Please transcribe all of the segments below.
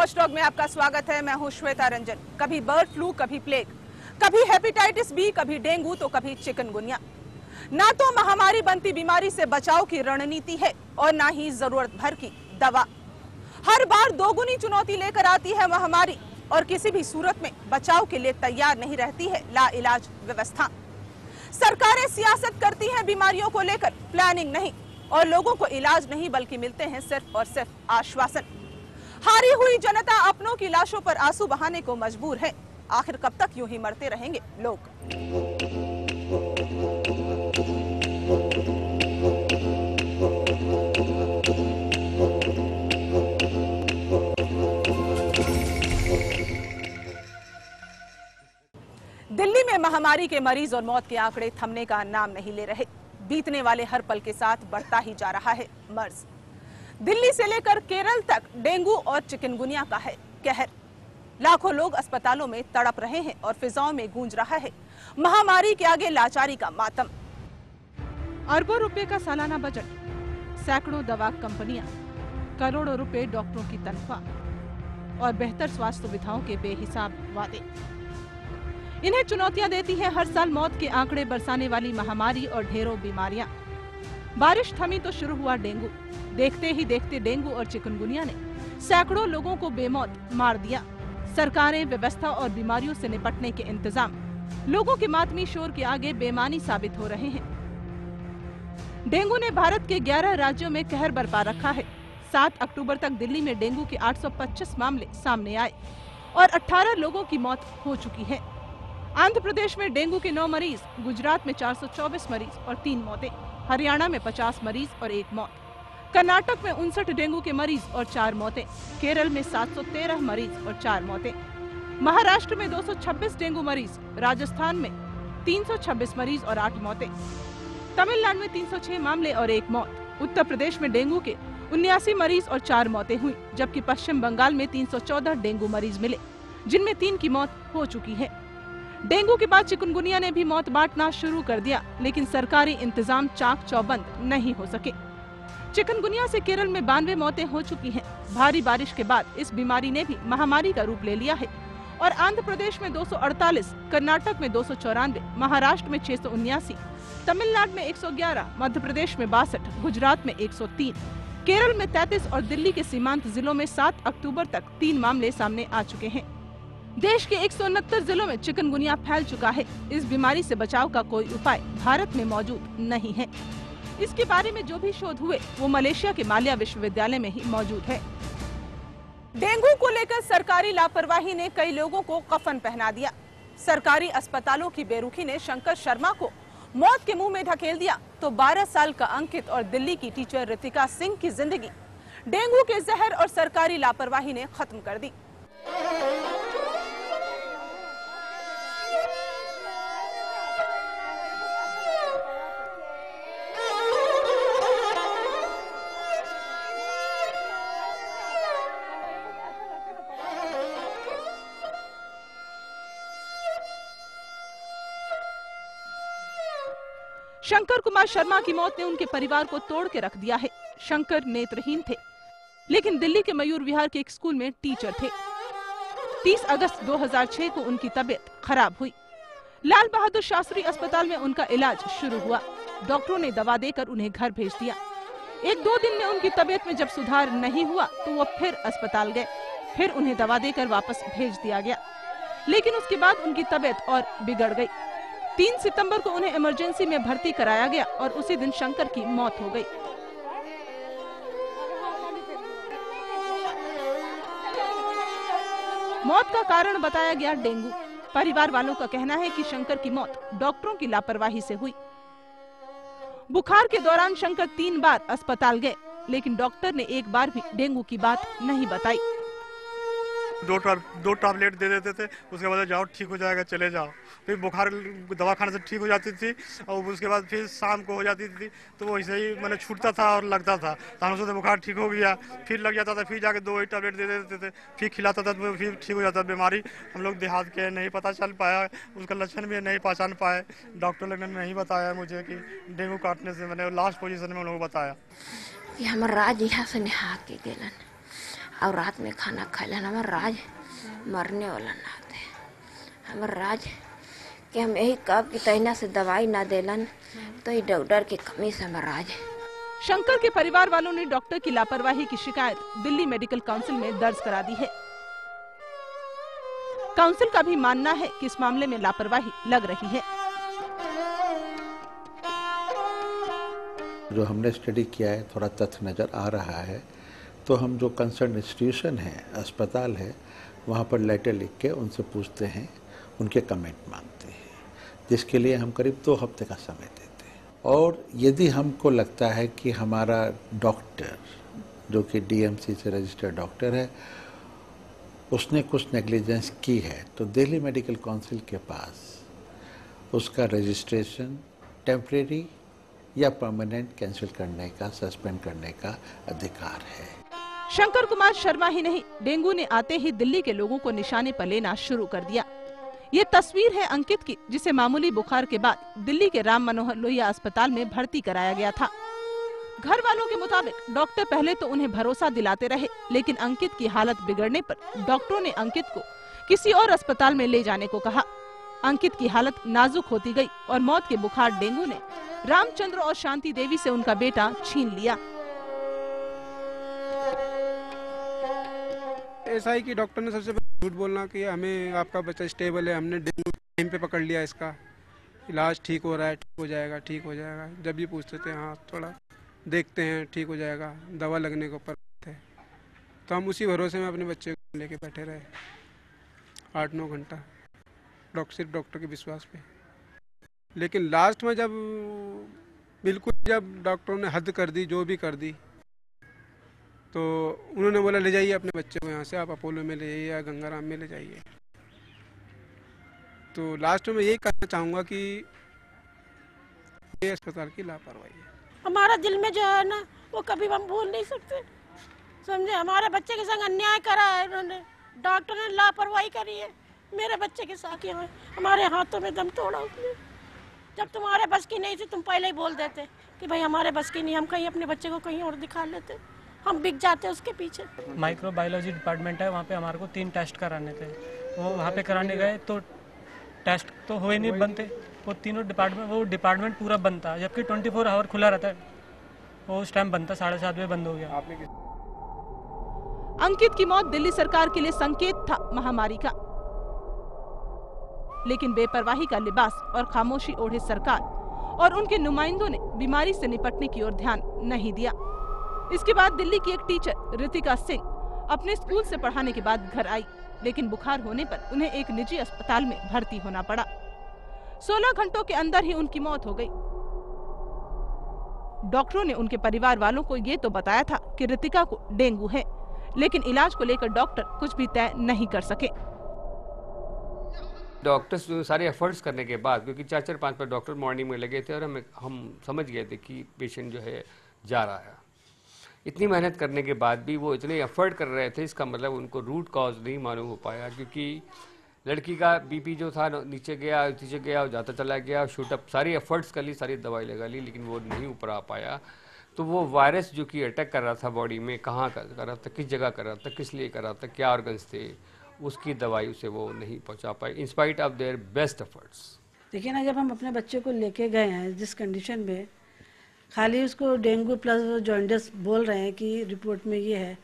Watchdog में आपका स्वागत है। मैं हूं श्वेता रंजन। कभी बर्ड फ्लू, कभी प्लेग, कभी हेपेटाइटिस बी, कभी डेंगू, तो कभी चिकनगुनिया। ना तो महामारी बनती बीमारी से बचाव की रणनीति है और ना ही जरूरत भर की दवा। हर बार दोगुनी चुनौती लेकर आती है महामारी और किसी भी सूरत में बचाव के लिए तैयार नहीं रहती है लाइलाज व्यवस्था। सरकारें सियासत करती हैं बीमारियों को लेकर, प्लानिंग नहीं, और लोगों को इलाज नहीं बल्कि मिलते हैं सिर्फ और सिर्फ आश्वासन। हारी हुई जनता अपनों की लाशों पर आंसू बहाने को मजबूर है। आखिर कब तक यूं ही मरते रहेंगे लोग? दिल्ली में महामारी के मरीज और मौत के आंकड़े थमने का नाम नहीं ले रहे। बीतने वाले हर पल के साथ बढ़ता ही जा रहा है मर्ज। दिल्ली से लेकर केरल तक डेंगू और चिकनगुनिया का है कहर। लाखों लोग अस्पतालों में तड़प रहे हैं और फिजाओं में गूंज रहा है महामारी के आगे लाचारी का मातम। अरबों रुपए का सालाना बजट, सैकड़ों दवा कंपनियां, करोड़ों रुपए डॉक्टरों की तनख्वाह और बेहतर स्वास्थ्य सुविधाओं के बेहिसाब वादे। इन्हें चुनौतियां देती है हर साल मौत के आंकड़े बरसाने वाली महामारी और ढेरों बीमारियां। बारिश थमी तो शुरू हुआ डेंगू। देखते ही देखते डेंगू और चिकनगुनिया ने सैकड़ों लोगों को बेमौत मार दिया। सरकारें, व्यवस्था और बीमारियों से निपटने के इंतजाम लोगों के मातमी शोर के आगे बेमानी साबित हो रहे हैं। डेंगू ने भारत के 11 राज्यों में कहर बरपा रखा है। 7 अक्टूबर तक दिल्ली में डेंगू के 825 मामले सामने आए और 18 लोगों की मौत हो चुकी है। आंध्र प्रदेश में डेंगू के 9 मरीज, गुजरात में 424 मरीज और 3 मौतें, हरियाणा में 50 मरीज और 1 मौत, कर्नाटक में 59 डेंगू के मरीज और 4 मौतें, केरल में 713 मरीज और 4 मौतें, महाराष्ट्र में 226 डेंगू मरीज, राजस्थान में 326 मरीज और 8 मौतें, तमिलनाडु में 306 मामले और 1 मौत, उत्तर प्रदेश में डेंगू के 79 मरीज और 4 मौतें हुई, जबकि पश्चिम बंगाल में 314 डेंगू मरीज मिले, जिनमें 3 की मौत हो चुकी है। डेंगू के बाद चिकनगुनिया ने भी मौत बांटना शुरू कर दिया, लेकिन सरकारी इंतजाम चाक चौबंद नहीं हो सके। चिकनगुनिया से केरल में 92 मौतें हो चुकी हैं। भारी बारिश के बाद इस बीमारी ने भी महामारी का रूप ले लिया है और आंध्र प्रदेश में 248, कर्नाटक में 294, महाराष्ट्र में 679, तमिलनाडु में 111, मध्य प्रदेश में 62, गुजरात में 103, केरल में 33 और दिल्ली के सीमांत जिलों में 7 अक्टूबर तक 3 मामले सामने आ चुके हैं। देश के 169 जिलों में चिकनगुनिया फैल चुका है। इस बीमारी से बचाव का कोई उपाय भारत में मौजूद नहीं है। इसके बारे में जो भी शोध हुए वो मलेशिया के माल्या विश्वविद्यालय में ही मौजूद है। डेंगू को लेकर सरकारी लापरवाही ने कई लोगों को कफन पहना दिया। सरकारी अस्पतालों की बेरुखी ने शंकर शर्मा को मौत के मुंह में ढकेल दिया तो 12 साल का अंकित और दिल्ली की टीचर रितिका सिंह की जिंदगी डेंगू के जहर और सरकारी लापरवाही ने खत्म कर दी। शंकर कुमार शर्मा की मौत ने उनके परिवार को तोड़ के रख दिया है। शंकर नेत्रहीन थे, लेकिन दिल्ली के मयूर विहार के एक स्कूल में टीचर थे। 30 अगस्त 2006 को उनकी तबीयत खराब हुई। लाल बहादुर शास्त्री अस्पताल में उनका इलाज शुरू हुआ। डॉक्टरों ने दवा देकर उन्हें घर भेज दिया। 1-2 दिन में उनकी तबीयत में जब सुधार नहीं हुआ तो वो फिर अस्पताल गए। फिर उन्हें दवा देकर वापस भेज दिया गया, लेकिन उसके बाद उनकी तबीयत और बिगड़ गई। 3 सितंबर को उन्हें इमरजेंसी में भर्ती कराया गया और उसी दिन शंकर की मौत हो गई। मौत का कारण बताया गया डेंगू। परिवार वालों का कहना है कि शंकर की मौत डॉक्टरों की लापरवाही से हुई। बुखार के दौरान शंकर 3 बार अस्पताल गए, लेकिन डॉक्टर ने एक बार भी डेंगू की बात नहीं बताई। दो टैबलेट दे देते थे, उसके बाद जाओ ठीक हो जाएगा, चले जाओ। फिर बुखार दवाखाने से ठीक हो जाती थी और उसके बाद फिर शाम को हो जाती थी, तो वो ऐसे ही मैंने छूटता था और लगता था। तो हम सोचते बुखार ठीक हो गया, फिर लग जाता था, फिर जाके 2 ही टैबलेट दे देते थे, फिर खिलाता था तो फिर ठीक हो जाता। बीमारी हम लोग देहात के नहीं पता चल पाया, उसका लक्षण भी नहीं पहचान पाए। डॉक्टर लोग ने नहीं बताया मुझे कि डेंगू काटने से, मैंने लास्ट पोजीशन में उन लोगों को बताया। हमारा राज्य यहाँ से नहा के गेलन और रात में खाना खा लेना। हमार राज मरने वाला ना थे, हमार राज कि हम यही कब कि तैना से दवाई ना देलन तो ये डॉक्टर की कमी से हमार राज। शंकर के परिवार वालों ने डॉक्टर की लापरवाही की शिकायत दिल्ली मेडिकल काउंसिल में दर्ज करा दी है। काउंसिल का भी मानना है कि इस मामले में लापरवाही लग रही है। जो हमने स्टडी किया है थोड़ा तथ्य नज़र आ रहा है, तो हम जो कंसर्न इंस्टीट्यूशन है, अस्पताल है, वहाँ पर लेटर लिख के उनसे पूछते हैं, उनके कमेंट मांगते हैं, जिसके लिए हम करीब 2 हफ्ते का समय देते हैं। और यदि हमको लगता है कि हमारा डॉक्टर जो कि DMC से रजिस्टर्ड डॉक्टर है उसने कुछ नेग्लिजेंस की है, तो दिल्ली मेडिकल काउंसिल के पास उसका रजिस्ट्रेशन टेम्परेरी या परमानेंट कैंसिल करने का, सस्पेंड करने का अधिकार है। शंकर कुमार शर्मा ही नहीं, डेंगू ने आते ही दिल्ली के लोगों को निशाने पर लेना शुरू कर दिया। ये तस्वीर है अंकित की, जिसे मामूली बुखार के बाद दिल्ली के राम मनोहर लोहिया अस्पताल में भर्ती कराया गया था। घर वालों के मुताबिक डॉक्टर पहले तो उन्हें भरोसा दिलाते रहे, लेकिन अंकित की हालत बिगड़ने पर डॉक्टरों ने अंकित को किसी और अस्पताल में ले जाने को कहा। अंकित की हालत नाजुक होती गई और मौत के बुखार डेंगू ने रामचंद्र और शांति देवी से उनका बेटा छीन लिया। ऐसा ही कि डॉक्टर ने सबसे पहले झूठ बोलना कि हमें आपका बच्चा स्टेबल है, हमने डेंगू टाइम पे पकड़ लिया, इसका इलाज ठीक हो रहा है, ठीक हो जाएगा, ठीक हो जाएगा। जब भी पूछते थे हाँ थोड़ा देखते हैं, ठीक हो जाएगा, दवा लगने के ऊपर थे, तो हम उसी भरोसे में अपने बच्चे को लेके बैठे रहे 8-9 घंटा सिर्फ डॉक्टर के विश्वास पे। लेकिन लास्ट में जब बिल्कुल जब डॉक्टरों ने हद कर दी, जो भी कर दी, तो उन्होंने बोला ले जाइए अपने बच्चे को यहाँ से, आप अपोलो में ले जाइए या गंगाराम में ले जाइए। तो लास्ट में यही कहना चाहूँगा कि ये अस्पताल की लापरवाही है। हमारा दिल में जो है ना वो कभी हम भूल नहीं सकते, समझे। हमारे बच्चे के संग अन्याय करा है उन्होंने, डॉक्टर ने लापरवाही करी है मेरे बच्चे के साथ। यहाँ हमारे हाथों में दम तोड़ा उसने। जब तुम्हारे बस की नहीं थी तुम पहले ही बोल देते कि भाई हमारे बस की नहीं, हम कहीं अपने बच्चे को कहीं और दिखा लेते, हम बिक जाते उसके पीछे। माइक्रोबायोलॉजी डिपार्टमेंट है, वहाँ पे हमारे को 3 टेस्ट कराने थे। वो वहाँ पे कराने गए तो टेस्ट तो हुए नहीं, बनते वो तीनों डिपार्टमेंट पूरा बंद था, जबकि 24 आवर खुला रहता है। वो उस टाइम बंद था, 7:30 बजे बंद हो गया। अंकित की मौत दिल्ली सरकार के लिए संकेत था महामारी का, लेकिन बेपरवाही का लिबास और खामोशी ओढ़े सरकार और उनके नुमाइंदों ने बीमारी से निपटने की ओर ध्यान नहीं दिया। इसके बाद दिल्ली की एक टीचर रितिका सिंह अपने स्कूल से पढ़ाने के बाद घर आई, लेकिन बुखार होने पर उन्हें एक निजी अस्पताल में भर्ती होना पड़ा। 16 घंटों के अंदर ही उनकी मौत हो गई। डॉक्टरों ने उनके परिवार वालों को ये तो बताया था कि रितिका को डेंगू है, लेकिन इलाज को लेकर डॉक्टर कुछ भी तय नहीं कर सके। डॉक्टर्स सारे एफर्ट्स करने के बाद, क्योंकि 4-5 डॉक्टर मॉर्निंग में लगे थे और हम समझ गए थे कि पेशेंट जो है जा रहा है। इतनी मेहनत करने के बाद भी वो इतने एफर्ट कर रहे थे, इसका मतलब उनको रूट कॉज नहीं मालूम हो पाया, क्योंकि लड़की का बीपी जो था नीचे गया और जाता चला गया, शूटअप सारी एफर्ट्स कर ली, सारी दवाई लगा ली, लेकिन वो नहीं ऊपर आ पाया। तो वो वायरस जो कि अटैक कर रहा था बॉडी में, कहाँ कर रहा था, किस जगह कर रहा था, किस लिए कर रहा था, क्या ऑर्गन्स थे, उसकी दवाई उसे वो नहीं पहुंचा पाई in spite of their best efforts. देखिए ना, जब हम अपने बच्चे को लेके गए हैं जिस कंडीशन में, खाली उसको डेंगू प्लस जॉन्डिस बोल रहे हैं कि रिपोर्ट में ये है,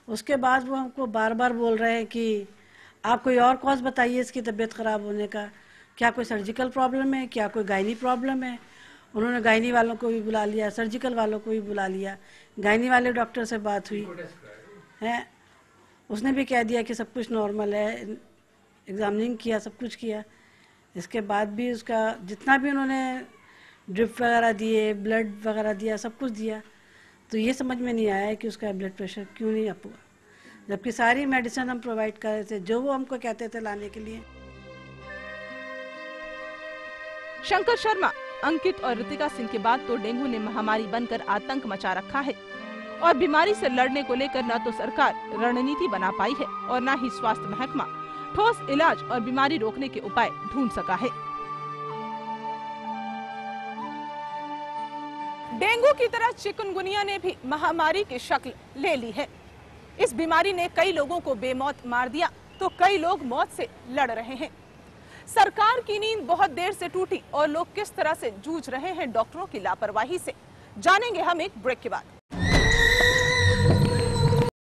उसके बाद वो हमको बार बार बोल रहे हैं कि आप कोई और कॉज बताइए इसकी तबीयत ख़राब होने का, क्या कोई सर्जिकल प्रॉब्लम है, क्या कोई गायनी प्रॉब्लम है। उन्होंने गायनी वालों को भी बुला लिया, सर्जिकल वालों को भी बुला लिया। गायनी वाले डॉक्टर से बात हुई है, उसने भी कह दिया कि सब कुछ नॉर्मल है, एग्जामिनिंग किया, सब कुछ किया। इसके बाद भी उसका जितना भी उन्होंने ड्रिप वगैरह दिए, ब्लड वगैरह दिया, सब कुछ दिया, तो ये समझ में नहीं आया कि उसका ब्लड प्रेशर क्यों नहीं अप हुआ, जबकि सारी मेडिसिन हम प्रोवाइड कर रहे थे जो वो हमको कहते थे लाने के लिए। शंकर शर्मा, अंकित और रितिका सिंह के बाद तो डेंगू ने महामारी बनकर आतंक मचा रखा है और बीमारी से लड़ने को लेकर न तो सरकार रणनीति बना पाई है और न ही स्वास्थ्य महकमा ठोस इलाज और बीमारी रोकने के उपाय ढूंढ सका है। डेंगू की तरह चिकनगुनिया ने भी महामारी की शक्ल ले ली है। इस बीमारी ने कई लोगों को बेमौत मार दिया तो कई लोग मौत से लड़ रहे हैं। सरकार की नींद बहुत देर से टूटी और लोग किस तरह से जूझ रहे हैं डॉक्टरों की लापरवाही से, जानेंगे हम एक ब्रेक के बाद।